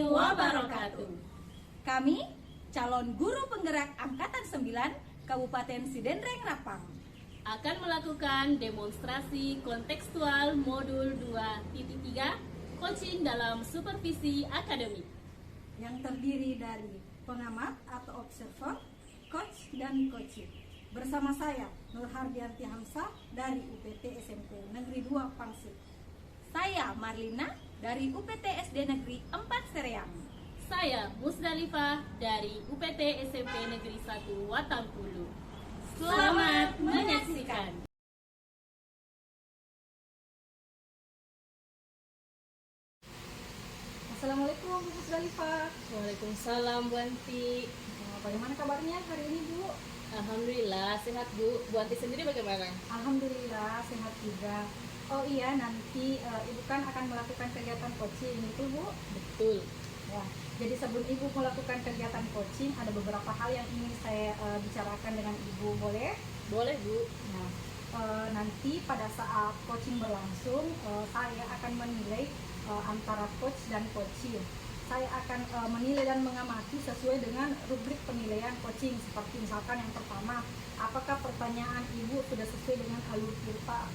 warahmatullahi wabarakatuh. Kami calon guru penggerak Angkatan 9 Kabupaten Sidenreng Rapang Akan melakukan demonstrasi kontekstual modul 2.3 coaching dalam supervisi akademik yang terdiri dari pengamat atau observer, coach, dan coaching. Bersama saya Nur Hardianti Hamzah dari UPT SMP Negeri 2 Pangsit. Saya Marlina dari UPT SD Negeri 4 Sereang. Saya Musdalifah dari UPT SMP Negeri 1 Watampulu. Selamat menyaksikan. Assalamualaikum Bu Musdalifah. Waalaikumsalam Bu Anti. Bagaimana kabarnya hari ini Bu? Alhamdulillah sehat Bu. Bu Anti sendiri bagaimana? Alhamdulillah sehat juga. Oh iya, nanti Ibu kan akan melakukan kegiatan coaching itu Bu? Betul. Ya, jadi sebelum Ibu melakukan kegiatan coaching, ada beberapa hal yang ingin saya bicarakan dengan Ibu, boleh? Boleh Bu. Nah, nanti pada saat coaching berlangsung, saya akan menilai antara coach dan coaching. Saya akan menilai dan mengamati sesuai dengan rubrik penilaian coaching. Seperti misalkan yang pertama, apakah pertanyaan Ibu sudah sesuai dengan alur cerita?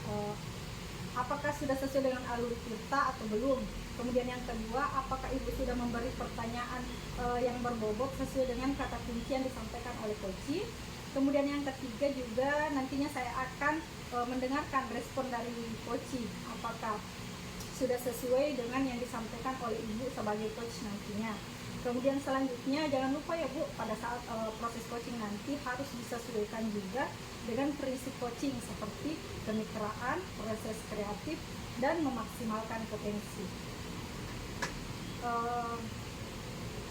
Apakah sudah sesuai dengan alur cerita atau belum? Kemudian yang kedua, apakah Ibu sudah memberi pertanyaan yang berbobot sesuai dengan kata kunci yang disampaikan oleh coaching? Kemudian yang ketiga juga nantinya saya akan mendengarkan respon dari coaching. Apakah sudah sesuai dengan yang disampaikan oleh Ibu sebagai coach nantinya. Kemudian selanjutnya jangan lupa ya Bu, pada saat proses coaching nanti harus disesuaikan juga dengan prinsip coaching seperti kemitraan, proses kreatif, dan memaksimalkan potensi.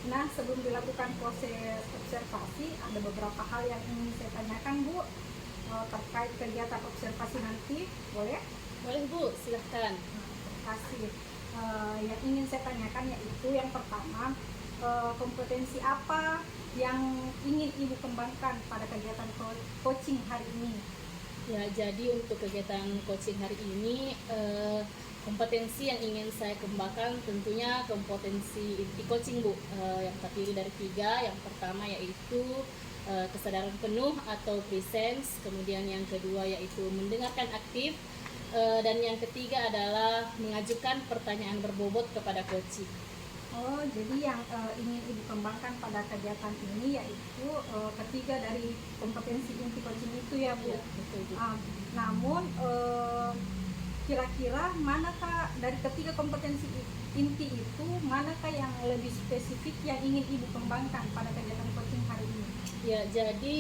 Nah, sebelum dilakukan proses observasi, ada beberapa hal yang ingin saya tanyakan Bu terkait kegiatan observasi nanti, boleh? Boleh Bu, silahkan. Terima kasih. Yang ingin saya tanyakan yaitu yang pertama, kompetensi apa yang ingin Ibu kembangkan pada kegiatan coaching hari ini? Ya, jadi untuk kegiatan coaching hari ini, kompetensi yang ingin saya kembangkan tentunya kompetensi inti coaching Bu, yang terdiri dari 3. Yang pertama yaitu kesadaran penuh atau presence, kemudian yang kedua yaitu mendengarkan aktif, dan yang ketiga adalah mengajukan pertanyaan berbobot kepada coaching. Oh, jadi yang ingin Ibu kembangkan pada kegiatan ini yaitu ketiga dari kompetensi inti coaching itu ya Bu. Ya, betul Bu. Namun kira-kira manakah dari ketiga kompetensi inti itu, manakah yang lebih spesifik yang ingin Ibu kembangkan pada kegiatan coaching hari ini? Ya, jadi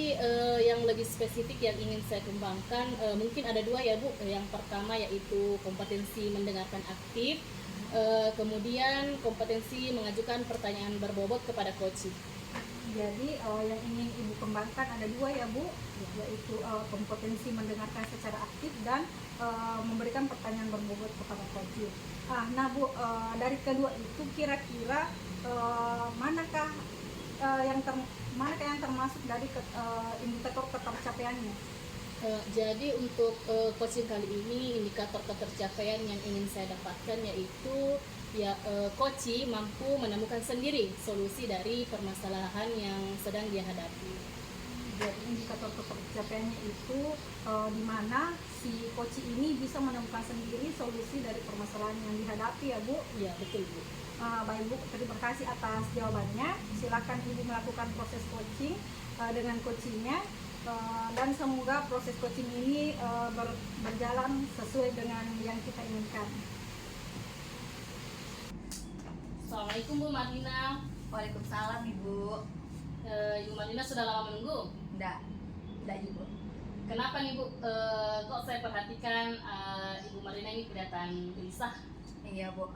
yang lebih spesifik yang ingin saya kembangkan mungkin ada 2 ya Bu. Yang pertama yaitu kompetensi mendengarkan aktif, kemudian kompetensi mengajukan pertanyaan berbobot kepada coaching. Jadi yang ingin Ibu kembangkan ada 2 ya Bu, yaitu kompetensi mendengarkan secara aktif dan memberikan pertanyaan berbobot kepada coaching. Nah Bu, dari kedua itu kira-kira manakah yang termasuk dari indikator ketercapaiannya? Jadi untuk coaching kali ini indikator ketercapaian yang ingin saya dapatkan yaitu coaching mampu menemukan sendiri solusi dari permasalahan yang sedang dia hadapi. Jadi indikator ketercapaiannya itu di mana si coaching ini bisa menemukan sendiri solusi dari permasalahan yang dihadapi ya Bu? Iya betul Bu. Baik Bu, terima kasih atas jawabannya. Silakan Ibu melakukan proses coaching dengan coachingnya. Dan semoga proses coaching ini berjalan sesuai dengan yang kita inginkan. Assalamualaikum Bu Marlina. Waalaikumsalam Ibu. Ibu Marlina sudah lama menunggu? Enggak Ibu. Kenapa nih Bu? Kok saya perhatikan Ibu Marlina ini kelihatan gelisah? Iya Bu,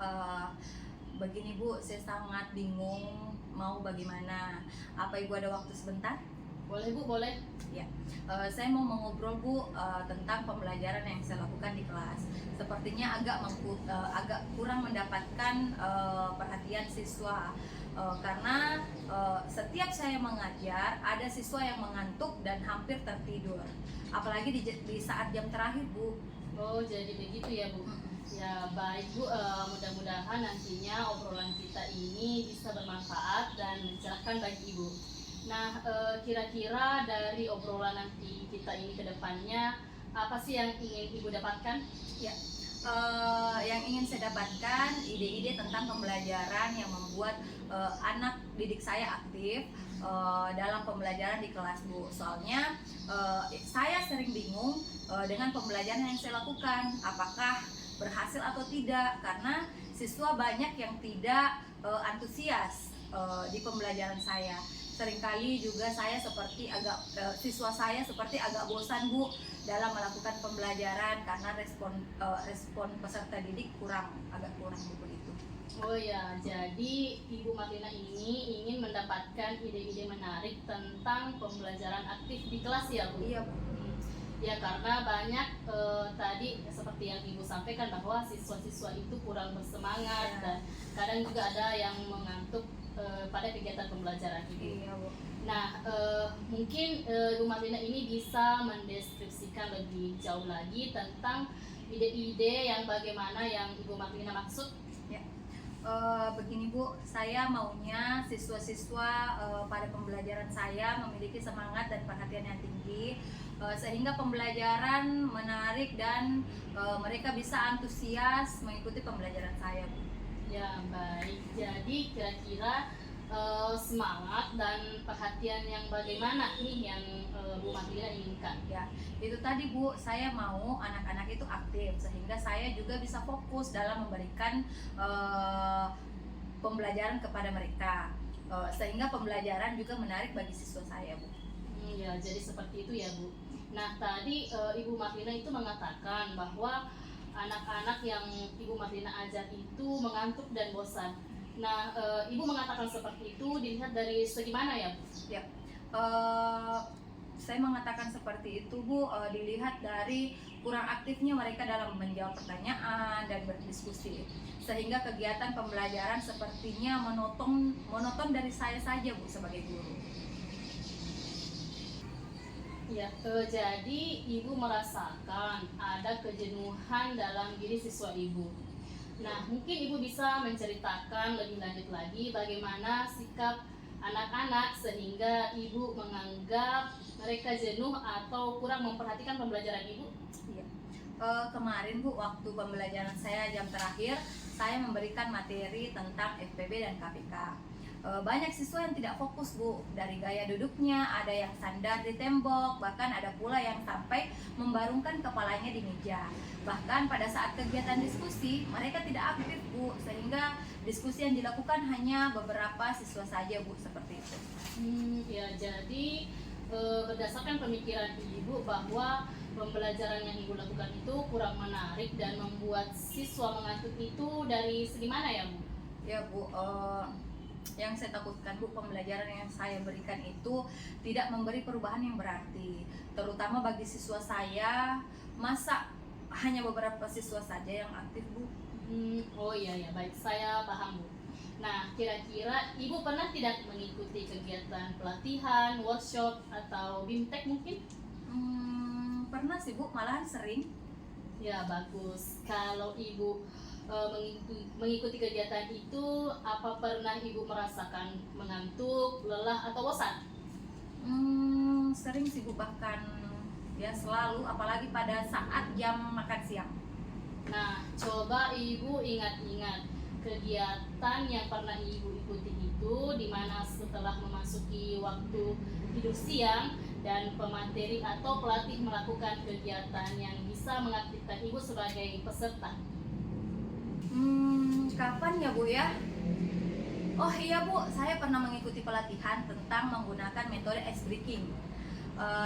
begini Bu, saya sangat bingung mau bagaimana. Apa Ibu ada waktu sebentar? Boleh Bu, boleh. Ya, saya mau mengobrol Bu tentang pembelajaran yang saya lakukan di kelas. Sepertinya agak kurang mendapatkan perhatian siswa karena setiap saya mengajar ada siswa yang mengantuk dan hampir tertidur. Apalagi di saat jam terakhir Bu. Oh jadi begitu ya Bu. Ya baik Bu, mudah-mudahan nantinya obrolan kita ini bisa dapatkan bagi Ibu. Nah, kira-kira dari obrolan nanti kita ini ke depannya, apa sih yang ingin Ibu dapatkan? Ya, yang ingin saya dapatkan ide-ide tentang pembelajaran yang membuat anak didik saya aktif dalam pembelajaran di kelas, Bu. Soalnya saya sering bingung dengan pembelajaran yang saya lakukan, apakah berhasil atau tidak, karena siswa banyak yang tidak antusias di pembelajaran saya. Seringkali juga saya seperti siswa saya seperti agak bosan, Bu, dalam melakukan pembelajaran karena respon peserta didik agak kurang begitu. Oh ya, jadi Ibu Marlina ini ingin mendapatkan ide-ide menarik tentang pembelajaran aktif di kelas ya, Bu? Iya, Bu. Ya, karena banyak tadi seperti yang Ibu sampaikan bahwa siswa-siswa itu kurang bersemangat, dan kadang juga ada yang mengantuk pada kegiatan pembelajaran Ibu. Iya, Bu. Nah, mungkin Ibu Marlina ini bisa mendeskripsikan lebih jauh lagi tentang ide-ide yang bagaimana yang Ibu Marlina maksud. Ya. Begini, Bu, saya maunya siswa-siswa pada pembelajaran saya memiliki semangat dan perhatian yang tinggi, sehingga pembelajaran menarik dan mereka bisa antusias mengikuti pembelajaran saya, Bu. Ya, baik. Jadi kira-kira semangat dan perhatian yang bagaimana nih yang Bu Marlina inginkan? Ya, itu tadi, Bu, saya mau anak-anak itu aktif sehingga saya juga bisa fokus dalam memberikan pembelajaran kepada mereka, sehingga pembelajaran juga menarik bagi siswa saya, Bu. Ya, jadi seperti itu ya, Bu. Nah, tadi Ibu Marlina itu mengatakan bahwa anak-anak yang Ibu Marlina ajar itu mengantuk dan bosan. Nah, Ibu mengatakan seperti itu dilihat dari segi mana ya, Bu? Ya, saya mengatakan seperti itu, Bu, dilihat dari kurang aktifnya mereka dalam menjawab pertanyaan dan berdiskusi, sehingga kegiatan pembelajaran sepertinya monoton dari saya saja, Bu, sebagai guru. Ya, jadi Ibu merasakan ada kejenuhan dalam diri siswa Ibu. Nah, mungkin Ibu bisa menceritakan lebih lanjut lagi bagaimana sikap anak-anak sehingga Ibu menganggap mereka jenuh atau kurang memperhatikan pembelajaran Ibu. Iya. Kemarin, Bu, waktu pembelajaran saya jam terakhir, saya memberikan materi tentang FPB dan KPK. Banyak siswa yang tidak fokus, Bu, dari gaya duduknya, ada yang sandar di tembok, bahkan ada pula yang sampai membarungkan kepalanya di meja. Bahkan pada saat kegiatan diskusi, mereka tidak aktif, Bu, sehingga diskusi yang dilakukan hanya beberapa siswa saja, Bu, seperti itu. Ya, jadi berdasarkan pemikiran Ibu bahwa pembelajaran yang Ibu lakukan itu kurang menarik dan membuat siswa mengantuk itu dari segi mana ya, Bu? Ya, Bu, yang saya takutkan, Bu, pembelajaran yang saya berikan itu tidak memberi perubahan yang berarti, terutama bagi siswa saya. Masa hanya beberapa siswa saja yang aktif, Bu? Oh iya ya, baik, saya paham, Bu. Nah, kira-kira Ibu pernah tidak mengikuti kegiatan pelatihan, workshop, atau BIMTEK mungkin? Pernah sih, Bu, malahan sering. Ya, bagus. Kalau Ibu mengikuti kegiatan itu, apa pernah Ibu merasakan mengantuk, lelah, atau bosan? Sering sih, Bu, bahkan ya selalu, apalagi pada saat jam makan siang. Nah, coba Ibu ingat-ingat kegiatan yang pernah Ibu ikuti itu, di mana setelah memasuki waktu tidur siang dan pemateri atau pelatih melakukan kegiatan yang bisa mengaktifkan Ibu sebagai peserta. Kapan ya, Bu, ya? Oh iya, Bu, saya pernah mengikuti pelatihan tentang menggunakan metode ice breaking,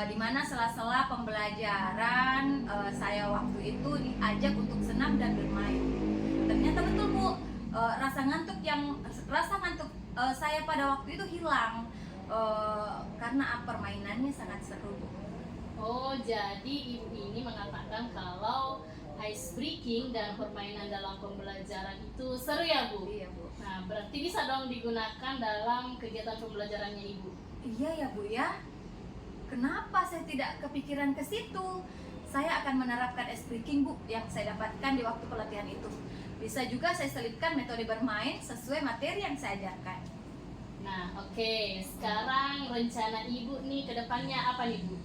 di mana sela-sela pembelajaran saya waktu itu diajak untuk senam dan bermain. Ternyata betul, Bu, rasa ngantuk saya pada waktu itu hilang karena permainannya sangat seru, Bu. Oh, jadi Ibu ini mengatakan kalau ice breaking dan permainan dalam pembelajaran itu seru ya, Bu? Iya, Bu. Nah, berarti bisa dong digunakan dalam kegiatan pembelajarannya Ibu. Iya ya, Bu, ya. Kenapa saya tidak kepikiran ke situ? Saya akan menerapkan ice breaking, Bu, yang saya dapatkan di waktu pelatihan itu. Bisa juga saya selipkan metode bermain sesuai materi yang saya ajarkan. Nah, oke. Sekarang rencana Ibu nih ke depannya apa nih, Bu?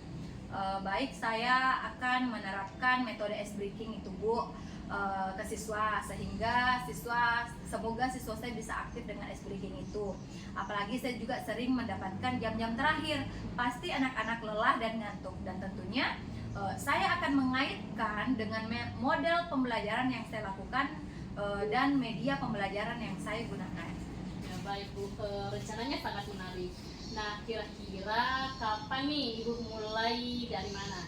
Baik, saya akan menerapkan metode ice breaking itu, Bu, ke siswa, sehingga semoga siswa saya bisa aktif dengan ice breaking itu. Apalagi saya juga sering mendapatkan jam-jam terakhir, pasti anak-anak lelah dan ngantuk, dan tentunya saya akan mengaitkan dengan model pembelajaran yang saya lakukan dan media pembelajaran yang saya gunakan. Ya, baik, Bu. Rencananya sangat menarik. Nah, kira-kira kapan nih Ibu mulai, dari mana?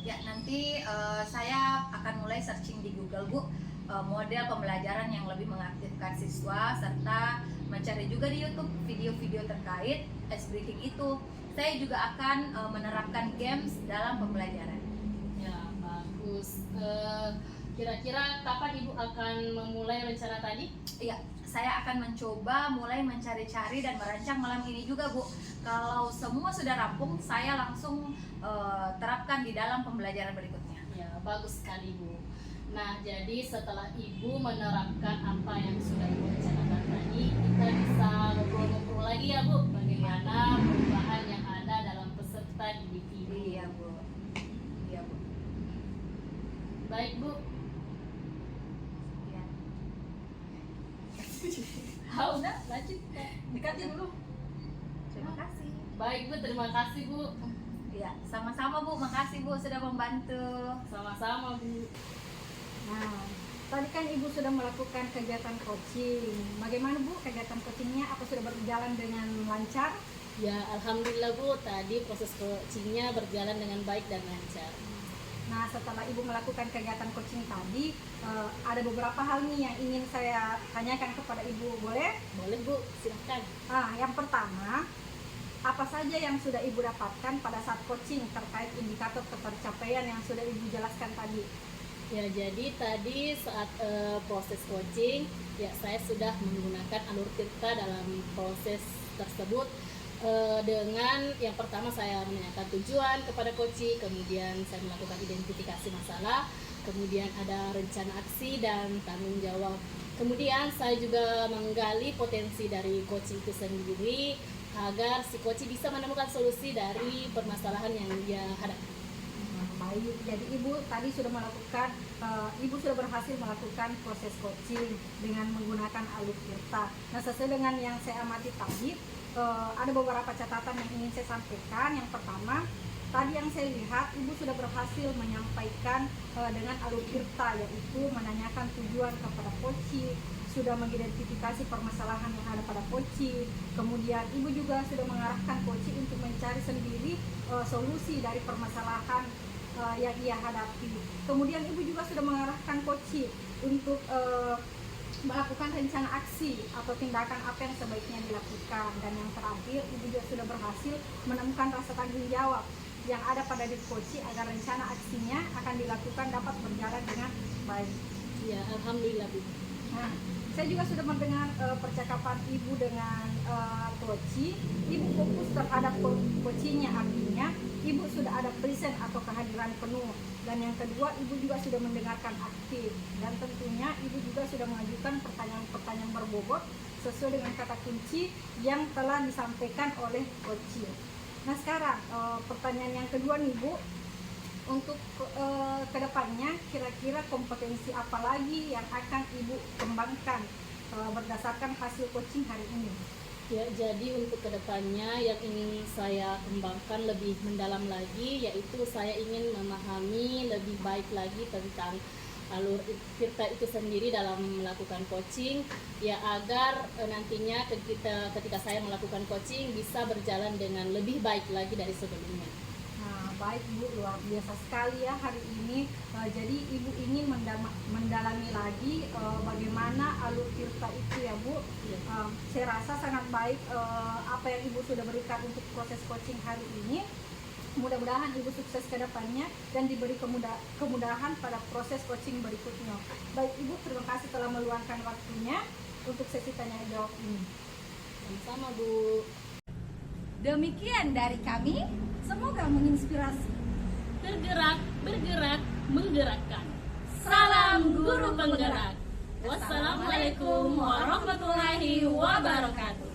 Ya, nanti saya akan mulai searching di Google, Bu, model pembelajaran yang lebih mengaktifkan siswa, serta mencari juga di YouTube video-video terkait ice breaking itu. Saya juga akan menerapkan games dalam pembelajaran. Ya, bagus. Kira-kira kapan Ibu akan memulai rencana tadi? Iya, saya akan mencoba mulai mencari-cari dan merancang malam ini juga, Bu. Kalau semua sudah rampung, saya langsung terapkan di dalam pembelajaran berikutnya. Ya, bagus sekali, Bu. Nah, jadi setelah Ibu menerapkan apa yang sudah Ibu rencanakan tadi, kita bisa ngobrol-ngobrol lagi ya, Bu, bagaimana perubahan yang ada dalam peserta didik Ibu. Iya, Bu. Iya, Bu. Baik, Bu. Iya. Udah, lanjut. Dekatin dulu. Terima kasih. Baik, Bu, terima kasih, Bu. Iya, sama-sama, Bu. Makasih, Bu, sudah membantu. Sama-sama, Bu. Nah, tadi kan Ibu sudah melakukan kegiatan coaching. Bagaimana Bu kegiatan coachingnya? Apa sudah berjalan dengan lancar? Ya, alhamdulillah, Bu. Tadi proses coachingnya berjalan dengan baik dan lancar. Nah, setelah Ibu melakukan kegiatan coaching tadi, ada beberapa hal nih yang ingin saya tanyakan kepada Ibu. Boleh? Boleh, Bu. Silahkan. Yang pertama, apa saja yang sudah Ibu dapatkan pada saat coaching terkait indikator ketercapaian yang sudah Ibu jelaskan tadi? Ya, jadi tadi saat proses coaching, ya saya sudah menggunakan alur tirta dalam proses tersebut. Dengan yang pertama saya menanyakan tujuan kepada coaching, kemudian saya melakukan identifikasi masalah, kemudian ada rencana aksi dan tanggung jawab. Kemudian saya juga menggali potensi dari coaching itu sendiri agar si coaching bisa menemukan solusi dari permasalahan yang dia hadapi. Baik, jadi Ibu tadi sudah melakukan, Ibu sudah berhasil melakukan proses coaching dengan menggunakan alur tirta. Nah, sesuai dengan yang saya amati tadi, ada beberapa catatan yang ingin saya sampaikan. Yang pertama, tadi yang saya lihat Ibu sudah berhasil menyampaikan dengan alur tirta, yaitu menanyakan tujuan kepada coaching, sudah mengidentifikasi permasalahan yang ada pada coaching, kemudian Ibu juga sudah mengarahkan coaching untuk mencari sendiri solusi dari permasalahan yang ia hadapi. Kemudian Ibu juga sudah mengarahkan coaching untuk melakukan rencana aksi atau tindakan apa yang sebaiknya dilakukan. Dan yang terakhir, Ibu juga sudah berhasil menemukan rasa tanggung jawab yang ada pada diri coaching agar rencana aksinya akan dilakukan dapat berjalan dengan baik. Ya, alhamdulillah, Bu. Nah, saya juga sudah mendengar percakapan Ibu dengan coaching. Ibu fokus terhadap coachingnya, artinya Ibu sudah ada present atau kehadiran penuh. Dan yang kedua, Ibu juga sudah mendengarkan aktif. Dan tentunya Ibu juga sudah mengajukan pertanyaan-pertanyaan berbobot sesuai dengan kata kunci yang telah disampaikan oleh coaching. Nah, sekarang pertanyaan yang kedua nih, Bu. Untuk kedepannya, kira-kira kompetensi apa lagi yang akan Ibu kembangkan berdasarkan hasil coaching hari ini? Ya, jadi untuk kedepannya yang ingin saya kembangkan lebih mendalam lagi, yaitu saya ingin memahami lebih baik lagi tentang alur tirta itu sendiri dalam melakukan coaching, ya agar nantinya ketika saya melakukan coaching bisa berjalan dengan lebih baik lagi dari sebelumnya. Nah, baik Bu, luar biasa sekali ya hari ini. Jadi Ibu ingin mendalami lagi bagaimana alur tirta itu ya Bu. Saya rasa sangat baik apa yang Ibu sudah berikan untuk proses coaching hari ini. Mudah-mudahan Ibu sukses ke depannya dan diberi kemudahan pada proses coaching berikutnya. Baik Ibu, terima kasih telah meluangkan waktunya untuk sesi tanya jawab ini. Sama-sama, Bu. Demikian dari kami, semoga menginspirasi. Tergerak, bergerak, menggerakkan. Salam guru penggerak. Wassalamualaikum warahmatullahi wabarakatuh.